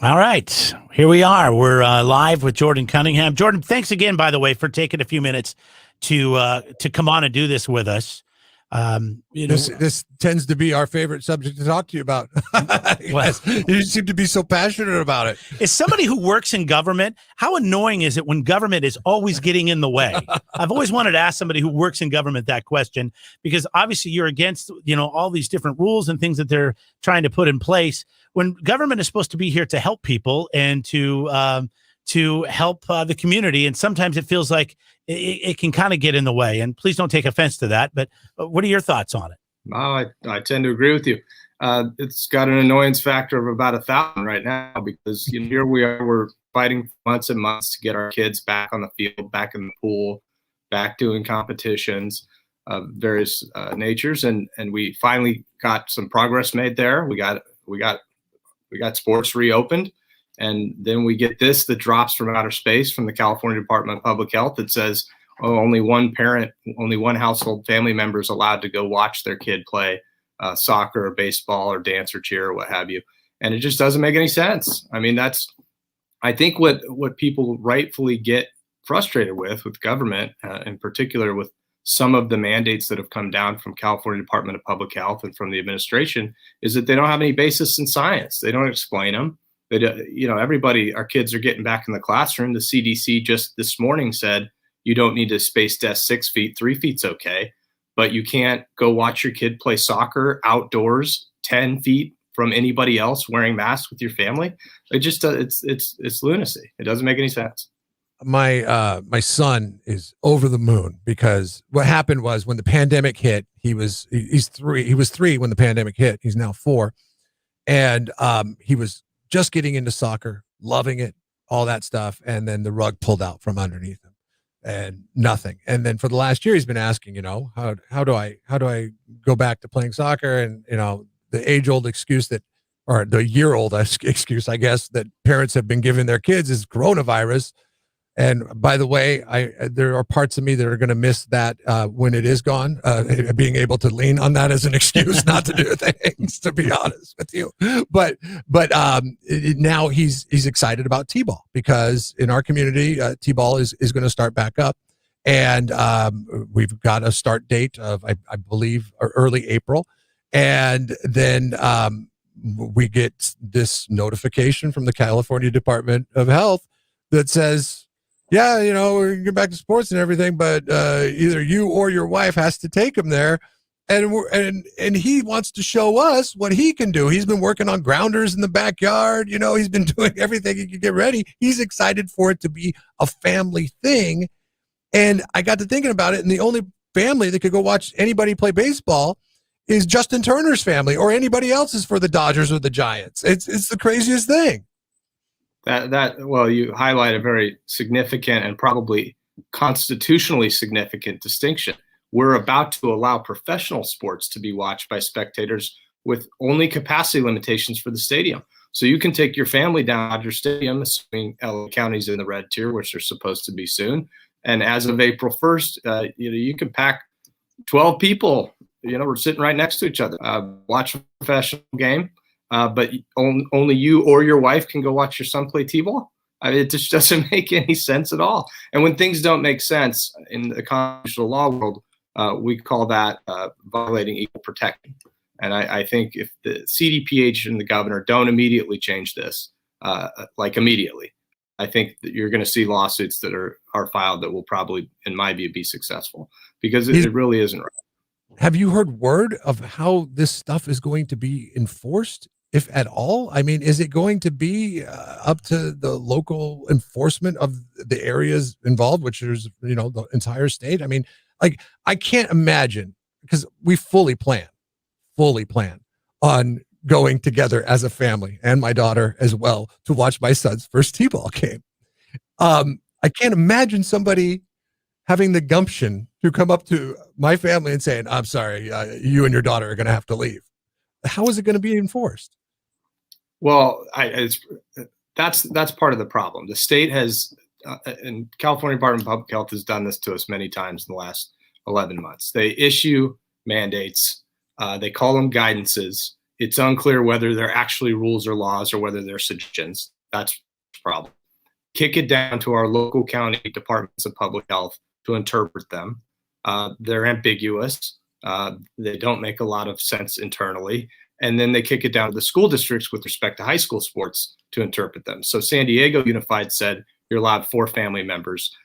All right, here we are. We're live with Jordan Cunningham. Jordan, thanks again, by the way, for taking a few minutes to come on and do this with us. This tends to be our favorite subject to talk to you about. You seem to be so passionate about it. As somebody who works in government, how annoying is it when government is always getting in the way? I've always wanted to ask somebody who works in government that question, because obviously you're against, all these different rules and things that they're trying to put in place, when government is supposed to be here to help people and to help the community. And sometimes it feels like it can kind of get in the way. And please don't take offense to that. But what are your thoughts on it? I tend to agree with you. It's got an annoyance factor of about 1,000 right now, because here we are, we're fighting months and months to get our kids back on the field, back in the pool, back doing competitions of various natures, and we finally got some progress made there. We got sports reopened, and then we get this that drops from outer space from the California Department of Public Health that says, only one parent, only one household family member is allowed to go watch their kid play soccer or baseball or dance or cheer or what have you. And it just doesn't make any sense. I mean, I think what people rightfully get frustrated with government, in particular with some of the mandates that have come down from California Department of Public Health and from the administration, is that they don't have any basis in science. They don't explain them. Everybody, our kids are getting back in the classroom. The CDC just this morning said, you don't need to space desk 6 feet, 3 feet's okay, but you can't go watch your kid play soccer outdoors 10 feet from anybody else wearing masks with your family. It just, it's lunacy. It doesn't make any sense. My son is over the moon, because what happened was, when the pandemic hit, he was 3 when the pandemic hit. He's now 4. And he was just getting into soccer, loving it, all that stuff. And then the rug pulled out from underneath him, and nothing. And then for the last year, he's been asking, how do I go back to playing soccer? And, the age-old excuse or the year-old excuse, I guess, that parents have been giving their kids is coronavirus. And by the way, there are parts of me that are going to miss that when it is gone, being able to lean on that as an excuse not to do things, to be honest with you. But now he's excited about T-ball, because in our community, T-ball is going to start back up. And we've got a start date of, I believe, early April. And then we get this notification from the California Department of Health that says, yeah, we can get back to sports and everything, but either you or your wife has to take him there. And he wants to show us what he can do. He's been working on grounders in the backyard. He's been doing everything he can get ready. He's excited for it to be a family thing. And I got to thinking about it, and the only family that could go watch anybody play baseball is Justin Turner's family, or anybody else's for the Dodgers or the Giants. It's the craziest thing. Well, you highlight a very significant and probably constitutionally significant distinction. We're about to allow professional sports to be watched by spectators with only capacity limitations for the stadium. So you can take your family down to Dodger Stadium, assuming LA County's in the red tier, which they're supposed to be soon. And as of April 1st, you can pack 12 people. We're sitting right next to each other. Watch a professional game. But only you or your wife can go watch your son play T-ball. It just doesn't make any sense at all. And when things don't make sense in the constitutional law world, we call that violating equal protection. And I think if the CDPH and the governor don't immediately change this, immediately, I think that you're going to see lawsuits that are filed that will probably, in my view, be successful, because it really isn't right. Have you heard word of how this stuff is going to be enforced, if at all? I mean, is it going to be up to the local enforcement of the areas involved, which is, the entire state? I mean, I can't imagine, because we fully plan on going together as a family, and my daughter as well, to watch my son's first T-ball game. I can't imagine somebody having the gumption to come up to my family and saying, I'm sorry, you and your daughter are going to have to leave. How is it going to be enforced? Well, that's part of the problem. The state has, and California Department of Public Health has done this to us many times in the last 11 months. They issue mandates. They call them guidances. it's unclear whether they're actually rules or laws or whether they're suggestions. That's the problem. Kick it down to our local county departments of public health to interpret them. They're ambiguous. They don't make a lot of sense internally. And then they kick it down to the school districts with respect to high school sports to interpret them. So San Diego Unified said you're allowed 4 family members.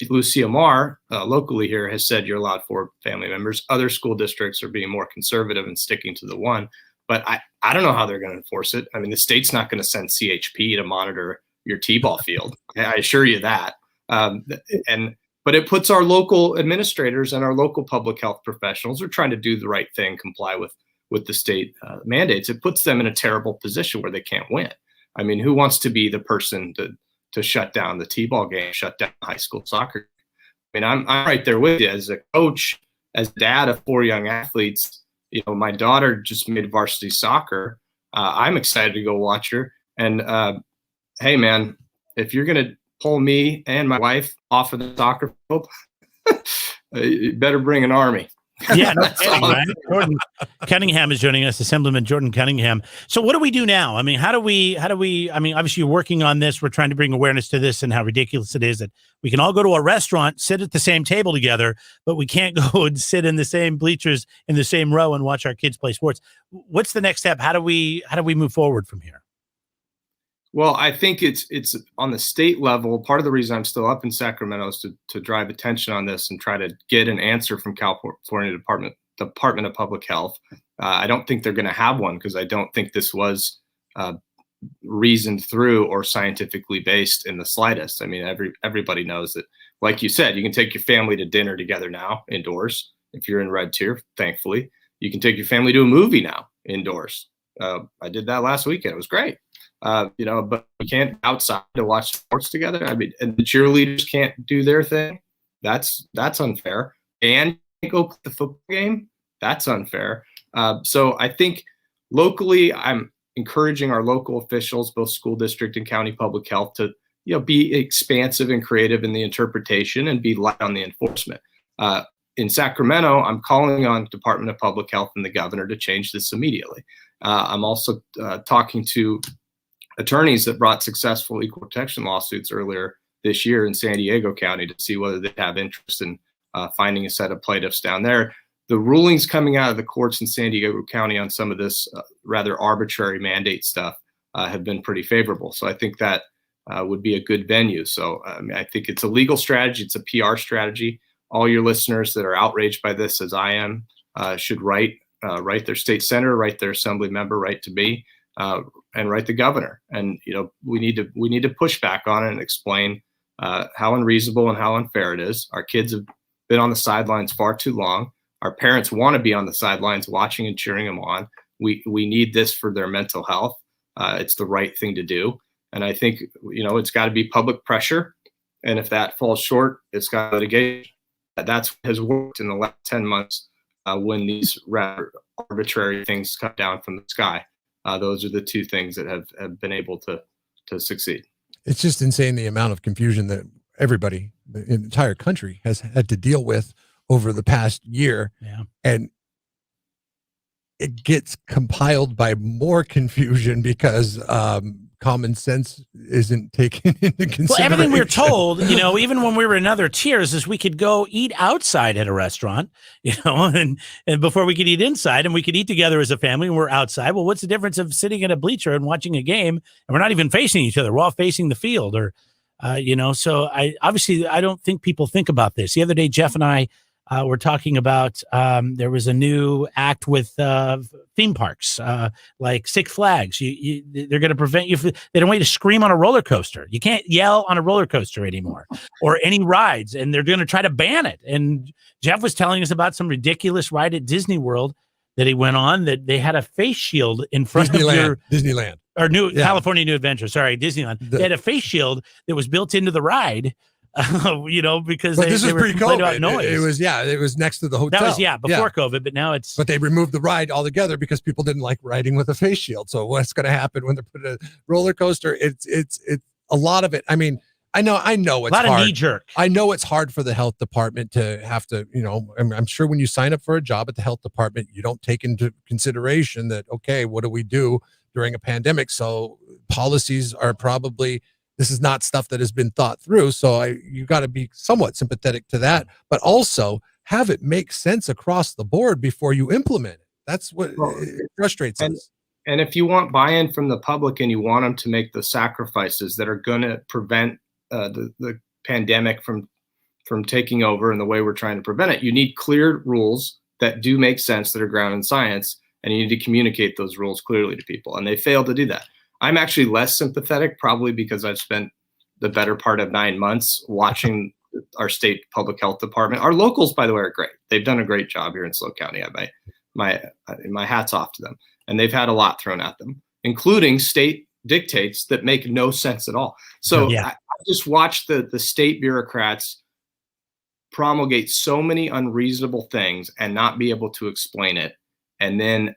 Lucia Mar, locally here, has said you're allowed 4 family members. Other school districts are being more conservative and sticking to the 1. But I don't know how they're going to enforce it. I mean, the state's not going to send CHP to monitor your T-ball field. I assure you that. But it puts our local administrators and our local public health professionals who are trying to do the right thing, comply with the state mandates. It puts them in a terrible position where they can't win. I mean, who wants to be the person to shut down the T-ball game, shut down high school soccer? I mean, I'm right there with you as a coach, as dad of 4 young athletes. You know, my daughter just made varsity soccer. I'm excited to go watch her. And hey, man, if you're going to pull me and my wife off of the soccer field, you better bring an army. Yeah, no kidding, right? Jordan Cunningham is joining us, Assemblyman Jordan Cunningham. So what do we do now? I mean, how do we, I mean, obviously you're working on this. We're trying to bring awareness to this and how ridiculous it is that we can all go to a restaurant, sit at the same table together, but we can't go and sit in the same bleachers in the same row and watch our kids play sports. What's the next step? How do we move forward from here? Well, I think it's on the state level. Part of the reason I'm still up in Sacramento is to drive attention on this and try to get an answer from California Department of Public Health. I don't think they're going to have one because I don't think this was reasoned through or scientifically based in the slightest. I mean, everybody knows that, like you said, you can take your family to dinner together now indoors. If you're in red tier, thankfully, you can take your family to a movie now indoors. I did that last weekend. It was great. You know, but we can't outside to watch sports together. I mean, and the cheerleaders can't do their thing. That's unfair. And go to the football game. That's unfair. So I think locally, I'm encouraging our local officials, both school district and county public health, to be expansive and creative in the interpretation and be light on the enforcement. In Sacramento, I'm calling on Department of Public Health and the governor to change this immediately. I'm also talking to attorneys that brought successful equal protection lawsuits earlier this year in San Diego County to see whether they have interest in finding a set of plaintiffs down there. The rulings coming out of the courts in San Diego County on some of this rather arbitrary mandate stuff have been pretty favorable. So I think that would be a good venue. So I think it's a legal strategy. It's a PR strategy. All your listeners that are outraged by this, as I am, should write their state senator, write their assembly member, write to me. And write the governor. And we need to push back on it and explain how unreasonable and how unfair it is. Our kids have been on the sidelines far too long. Our parents want to be on the sidelines watching and cheering them on. We need this for their mental health. It's the right thing to do. And I think it's got to be public pressure. And if that falls short, it's got litigation. That's what has worked in the last 10 months when these rather arbitrary things come down from the sky. Those are the two things that have been able to succeed. It's just insane the amount of confusion that everybody, the entire country, has had to deal with over the past year. Yeah. And it gets compiled by more confusion because common sense isn't taken into consideration. Well, everything we're told, even when we were in other tiers, is we could go eat outside at a restaurant, and before we could eat inside, and we could eat together as a family and we're outside. Well, what's the difference of sitting in a bleacher and watching a game and we're not even facing each other? We're all facing the field so I don't think people think about this. The other day, Jeff and I we're talking about there was a new act with theme parks like Six Flags. They're going to prevent you. They don't want you to scream on a roller coaster. You can't yell on a roller coaster anymore or any rides, and they're going to try to ban it. And Jeff was telling us about some ridiculous ride at Disney World that he went on that they had a face shield in front of Disneyland. Or California New Adventure. Sorry, Disneyland. They had a face shield that was built into the ride. Because this was pre-COVID. It was next to the hotel. That was before COVID, but now it's. But they removed the ride altogether because people didn't like riding with a face shield. So what's going to happen when they put a roller coaster? It's a lot of it. I mean, I know A it's lot of hard. knee jerk. I know it's hard for the health department to have to, I'm sure when you sign up for a job at the health department, you don't take into consideration that, okay, what do we do during a pandemic? So policies are probably, this is not stuff that has been thought through. So you got to be somewhat sympathetic to that, but also have it make sense across the board before you implement it. That's what frustrates us. And if you want buy-in from the public and you want them to make the sacrifices that are going to prevent the pandemic from taking over in the way we're trying to prevent it, you need clear rules that do make sense, that are grounded in science, and you need to communicate those rules clearly to people. And they fail to do that. I'm actually less sympathetic, probably because I've spent the better part of 9 months watching our state public health department. Our locals, by the way, are great. They've done a great job here in SLO County. My hat's off to them. And they've had a lot thrown at them, including state dictates that make no sense at all. So I just watched the state bureaucrats promulgate so many unreasonable things and not be able to explain it. And then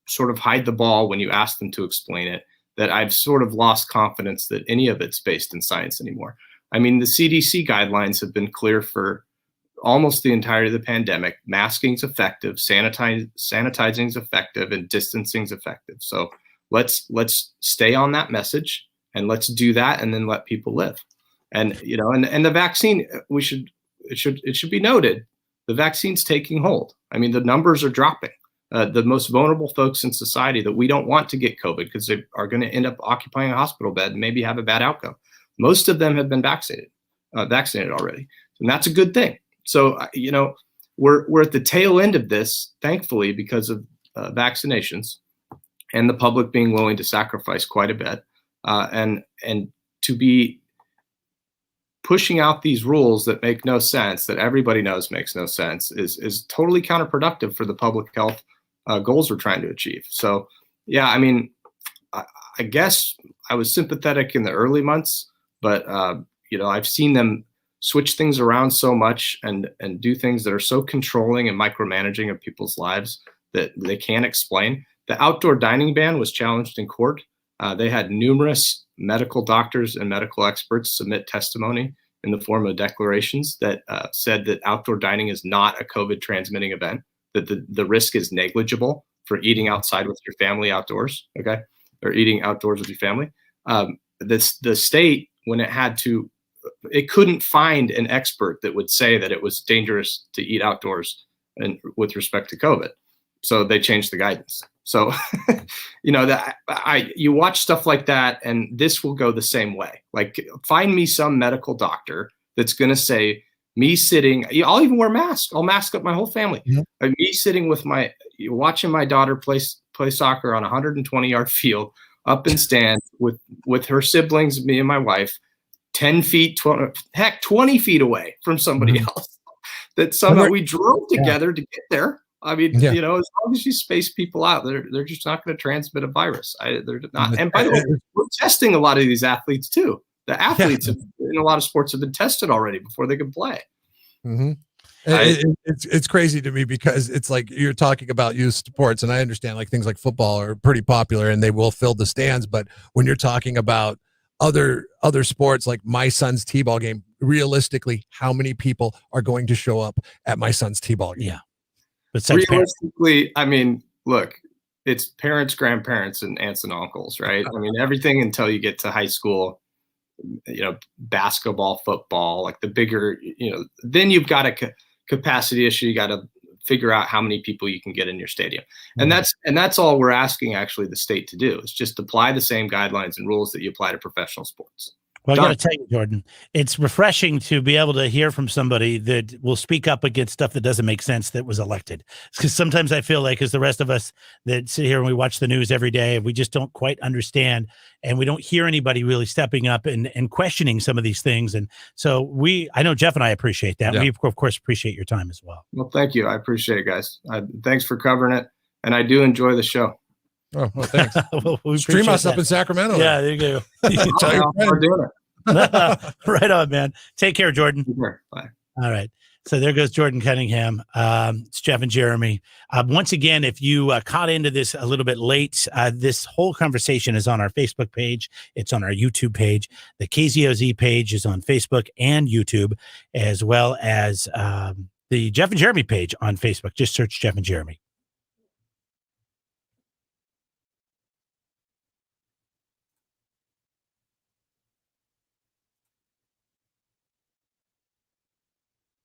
sort of hide the ball when you ask them to explain it, that I've sort of lost confidence that any of it's based in science anymore. I mean, the CDC guidelines have been clear for almost the entirety of the pandemic. Masking's effective, sanitizing's effective, and distancing's effective. So let's stay on that message, and let's do that, and then let people live. And and the vaccine, it should be noted, the vaccine's taking hold. I mean, the numbers are dropping. The most vulnerable folks in society that we don't want to get COVID because they are going to end up occupying a hospital bed and maybe have a bad outcome. Most of them have been vaccinated already, and that's a good thing. So, we're at the tail end of this, thankfully, because of vaccinations and the public being willing to sacrifice quite a bit, and to be pushing out these rules that make no sense, that everybody knows makes no sense, is totally counterproductive for the public health goals we're trying to achieve. So, yeah, I mean, I guess I was sympathetic in the early months, but I've seen them switch things around so much and do things that are so controlling and micromanaging of people's lives that they can't explain. The outdoor dining ban was challenged in court. They had numerous medical doctors and medical experts submit testimony in the form of declarations that said that outdoor dining is not a COVID transmitting event, that the risk is negligible for eating outside with your family outdoors, okay, or eating outdoors with your family. The state, when it couldn't find an expert that would say that it was dangerous to eat outdoors and with respect to COVID. So they changed the guidance. So, you watch stuff like that, and this will go the same way. Like, find me some medical doctor that's going to say, me sitting, I'll even wear masks. I'll mask up my whole family. Mm-hmm. Me sitting with watching my daughter play soccer on a 120-yard field up in stands with her siblings, me and my wife, 10 feet, 20 feet away from somebody else that somehow we drove together to get there. I mean, as long as you space people out, they're just not going to transmit a virus. They're not. And by the way, we're testing a lot of these athletes too. The athletes in a lot of sports have been tested already before they can play. Mm-hmm. It's crazy to me because it's like you're talking about youth sports, and I understand like things like football are pretty popular and they will fill the stands. But when you're talking about other sports like my son's t-ball game, realistically, how many people are going to show up at my son's t-ball game? Yeah. But realistically, I mean, look, it's parents, grandparents, and aunts and uncles, right? I mean, everything until you get to high school, basketball, football, like the bigger, then you've got a capacity issue. You got to figure out how many people you can get in your stadium. And that's all we're asking actually the state to do, is just apply the same guidelines and rules that you apply to professional sports. Well, I got to tell you, Jordan, it's refreshing to be able to hear from somebody that will speak up against stuff that doesn't make sense that was elected. Because sometimes I feel like, as the rest of us that sit here and we watch the news every day, we just don't quite understand, and we don't hear anybody really stepping up and questioning some of these things. And so I know Jeff and I appreciate that. Yeah. We, of course, appreciate your time as well. Well, thank you. I appreciate it, guys. Thanks for covering it. And I do enjoy the show. Oh, well, thanks. we stream us up in Sacramento. Yeah, there you go. We're doing it. Right on, man. Take care, Jordan. Sure. Bye. All right. So there goes Jordan Cunningham. It's Jeff and Jeremy. Once again, if you caught into this a little bit late, this whole conversation is on our Facebook page. It's on our YouTube page. The KZOZ page is on Facebook and YouTube, as well as the Jeff and Jeremy page on Facebook. Just search Jeff and Jeremy.